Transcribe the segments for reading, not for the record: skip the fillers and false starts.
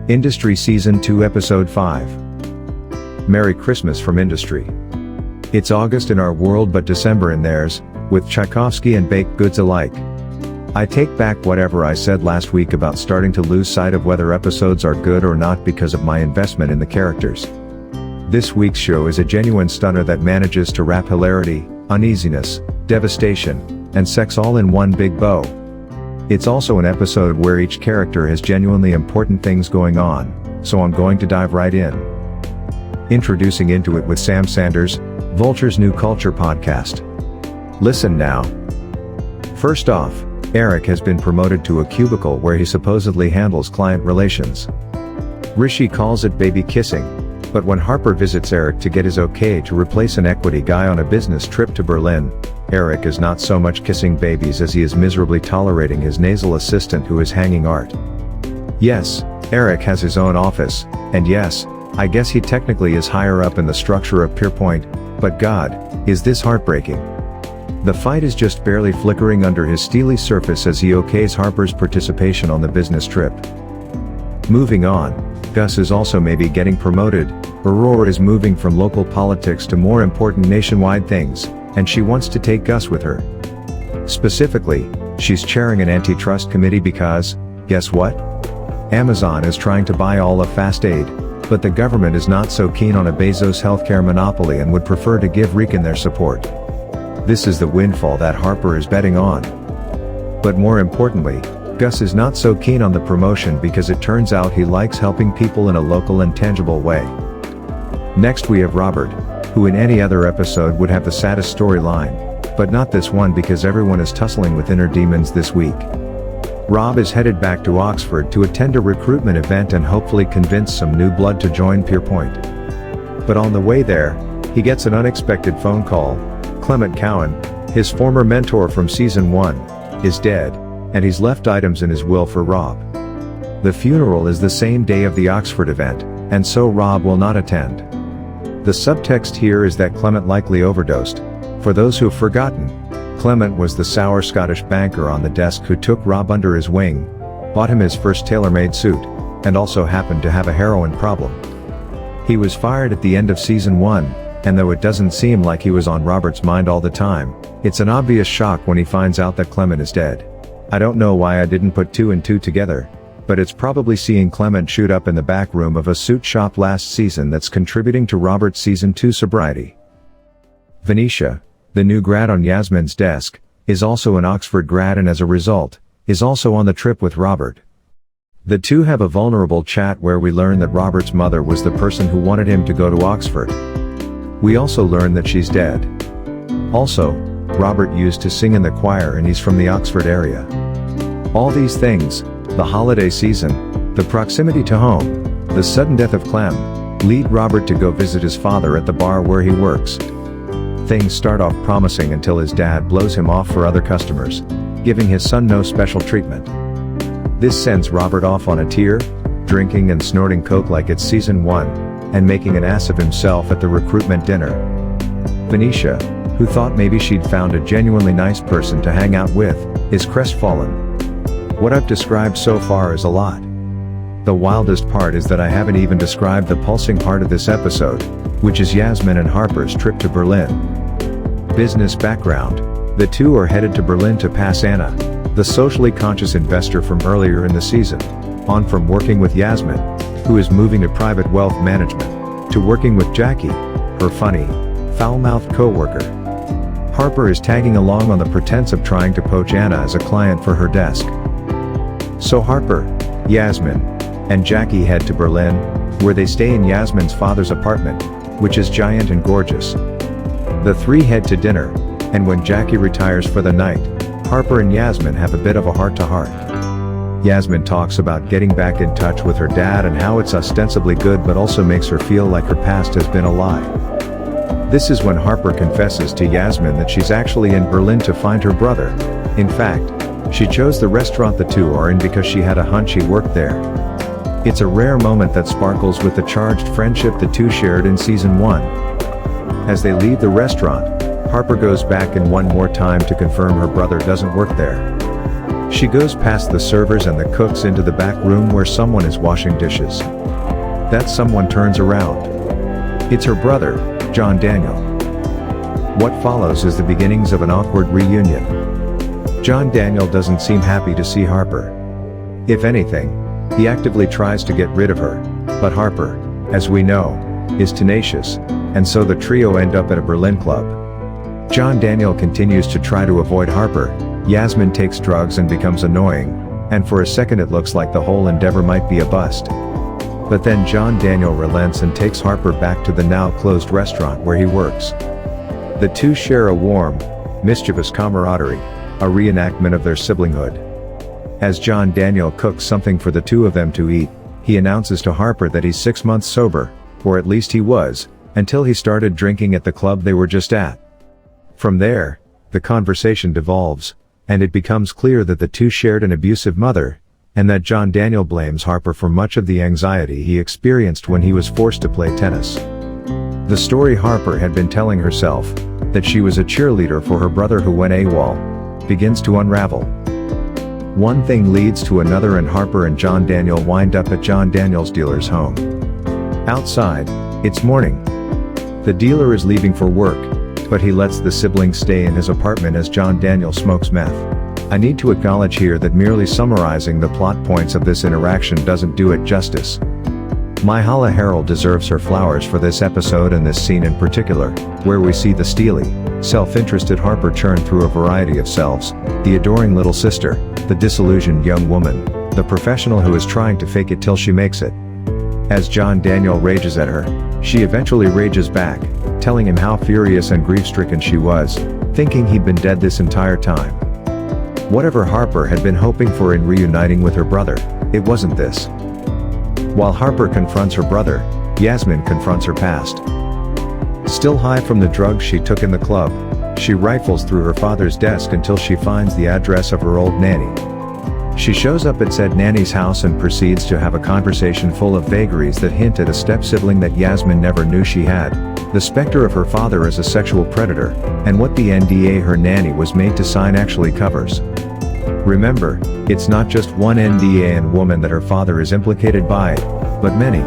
Industry Season 2 Episode 5. Merry Christmas from Industry. It's August in our world but December in theirs, with Tchaikovsky and baked goods alike. I take back whatever I said last week about starting to lose sight of whether episodes are good or not because of my investment in the characters. This week's show is a genuine stunner that manages to wrap hilarity, uneasiness, devastation, and sex all in one big bow. It's also an episode where each character has genuinely important things going on, so I'm going to dive right in. Introducing Into It with Sam Sanders, Vulture's New Culture podcast. Listen now. First off, Eric has been promoted to a cubicle where he supposedly handles client relations. Rishi calls it baby kissing, but when Harper visits Eric to get his okay to replace an equity guy on a business trip to Berlin, Eric is not so much kissing babies as he is miserably tolerating his nasal assistant who is hanging art. Yes, Eric has his own office, and yes, I guess he technically is higher up in the structure of Pierpoint, but God, is this heartbreaking. The fight is just barely flickering under his steely surface as he okays Harper's participation on the business trip. Moving on, Gus is also maybe getting promoted, Aurora is moving from local politics to more important nationwide things, and she wants to take Gus with her. Specifically, she's chairing an antitrust committee because, guess what? Amazon is trying to buy all of Fast Aid, but the government is not so keen on a Bezos healthcare monopoly and would prefer to give Rican their support. This is the windfall that Harper is betting on. But more importantly, Gus is not so keen on the promotion because it turns out he likes helping people in a local and tangible way. Next we have Robert, who in any other episode would have the saddest storyline, but not this one because everyone is tussling with inner demons this week. Rob is headed back to Oxford to attend a recruitment event and hopefully convince some new blood to join Pierpoint. But on the way there, he gets an unexpected phone call. Clement Cowan, his former mentor from season 1, is dead, and he's left items in his will for Rob. The funeral is the same day of the Oxford event, and so Rob will not attend. The subtext here is that Clement likely overdosed. For those who've forgotten, Clement was the sour Scottish banker on the desk who took Rob under his wing, bought him his first tailor-made suit, and also happened to have a heroin problem. He was fired at the end of season 1, and though it doesn't seem like he was on Robert's mind all the time, it's an obvious shock when he finds out that Clement is dead. I don't know why I didn't put 2 and 2 together, but it's probably seeing Clement shoot up in the back room of a suit shop last season that's contributing to Robert's season 2 sobriety. Venetia, the new grad on Yasmin's desk, is also an Oxford grad and as a result, is also on the trip with Robert. The two have a vulnerable chat where we learn that Robert's mother was the person who wanted him to go to Oxford. We also learn that she's dead. Also, Robert used to sing in the choir and he's from the Oxford area. All these things, the holiday season, the proximity to home, the sudden death of Clem, lead Robert to go visit his father at the bar where he works. Things start off promising until his dad blows him off for other customers, giving his son no special treatment. This sends Robert off on a tear, drinking and snorting coke like it's season 1, and making an ass of himself at the recruitment dinner. Venetia, who thought maybe she'd found a genuinely nice person to hang out with, is crestfallen. What I've described so far is a lot. The wildest part is that I haven't even described the pulsing heart of this episode, which is Yasmin and Harper's trip to Berlin. Business background: the two are headed to Berlin to pass Anna, the socially conscious investor from earlier in the season, on from working with Yasmin, who is moving to private wealth management, to working with Jackie, her funny, foul-mouthed co-worker. Harper is tagging along on the pretense of trying to poach Anna as a client for her desk. So Harper, Yasmin, and Jackie head to Berlin, where they stay in Yasmin's father's apartment, which is giant and gorgeous. The three head to dinner, and when Jackie retires for the night, Harper and Yasmin have a bit of a heart-to-heart. Yasmin talks about getting back in touch with her dad and how it's ostensibly good but also makes her feel like her past has been a lie. This is when Harper confesses to Yasmin that she's actually in Berlin to find her brother. In fact, she chose the restaurant the two are in because she had a hunch he worked there. It's a rare moment that sparkles with the charged friendship the two shared in season 1. As they leave the restaurant, Harper goes back in one more time to confirm her brother doesn't work there. She goes past the servers and the cooks into the back room where someone is washing dishes. That someone turns around. It's her brother, John Daniel. What follows is the beginnings of an awkward reunion. John Daniel doesn't seem happy to see Harper. If anything, he actively tries to get rid of her, but Harper, as we know, is tenacious, and so the trio end up at a Berlin club. John Daniel continues to try to avoid Harper. Yasmin takes drugs and becomes annoying, and for a second it looks like the whole endeavor might be a bust. But then John Daniel relents and takes Harper back to the now closed restaurant where he works. The two share a warm, mischievous camaraderie, a reenactment of their siblinghood. As John Daniel cooks something for the two of them to eat, he announces to Harper that he's 6 months sober, or at least he was, until he started drinking at the club they were just at. From there, the conversation devolves, and it becomes clear that the two shared an abusive mother, and that John Daniel blames Harper for much of the anxiety he experienced when he was forced to play tennis. The story Harper had been telling herself, that she was a cheerleader for her brother who went AWOL, begins to unravel. One thing leads to another and Harper and John Daniel wind up at John Daniel's dealer's home. Outside, it's morning. The dealer is leaving for work, but he lets the siblings stay in his apartment as John Daniel smokes meth. I need to acknowledge here that merely summarizing the plot points of this interaction doesn't do it justice. Myha'la Herrold deserves her flowers for this episode and this scene in particular, where we see the steely, self-interested Harper churn through a variety of selves, the adoring little sister, the disillusioned young woman, the professional who is trying to fake it till she makes it. As John Daniel rages at her, she eventually rages back, telling him how furious and grief-stricken she was, thinking he'd been dead this entire time. Whatever Harper had been hoping for in reuniting with her brother, it wasn't this. While Harper confronts her brother, Yasmin confronts her past. Still high from the drugs she took in the club, she rifles through her father's desk until she finds the address of her old nanny. She shows up at said nanny's house and proceeds to have a conversation full of vagaries that hint at a step-sibling that Yasmin never knew she had, the specter of her father as a sexual predator, and what the NDA her nanny was made to sign actually covers. Remember, it's not just one NDA and woman that her father is implicated by, but many.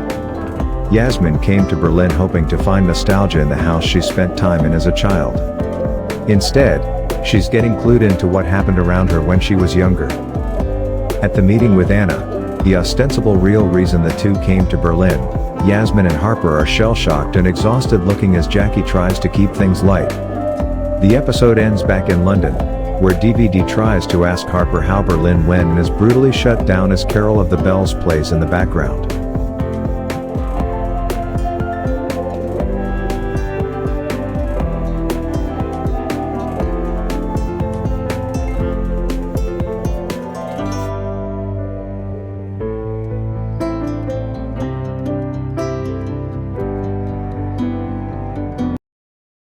Yasmin came to Berlin hoping to find nostalgia in the house she spent time in as a child. Instead, she's getting clued into what happened around her when she was younger. At the meeting with Anna, the ostensible real reason the two came to Berlin, Yasmin and Harper are shell-shocked and exhausted looking as Jackie tries to keep things light. The episode ends back in London, where DVD tries to ask Harper how Berlin went and is brutally shut down as Carol of the Bells plays in the background.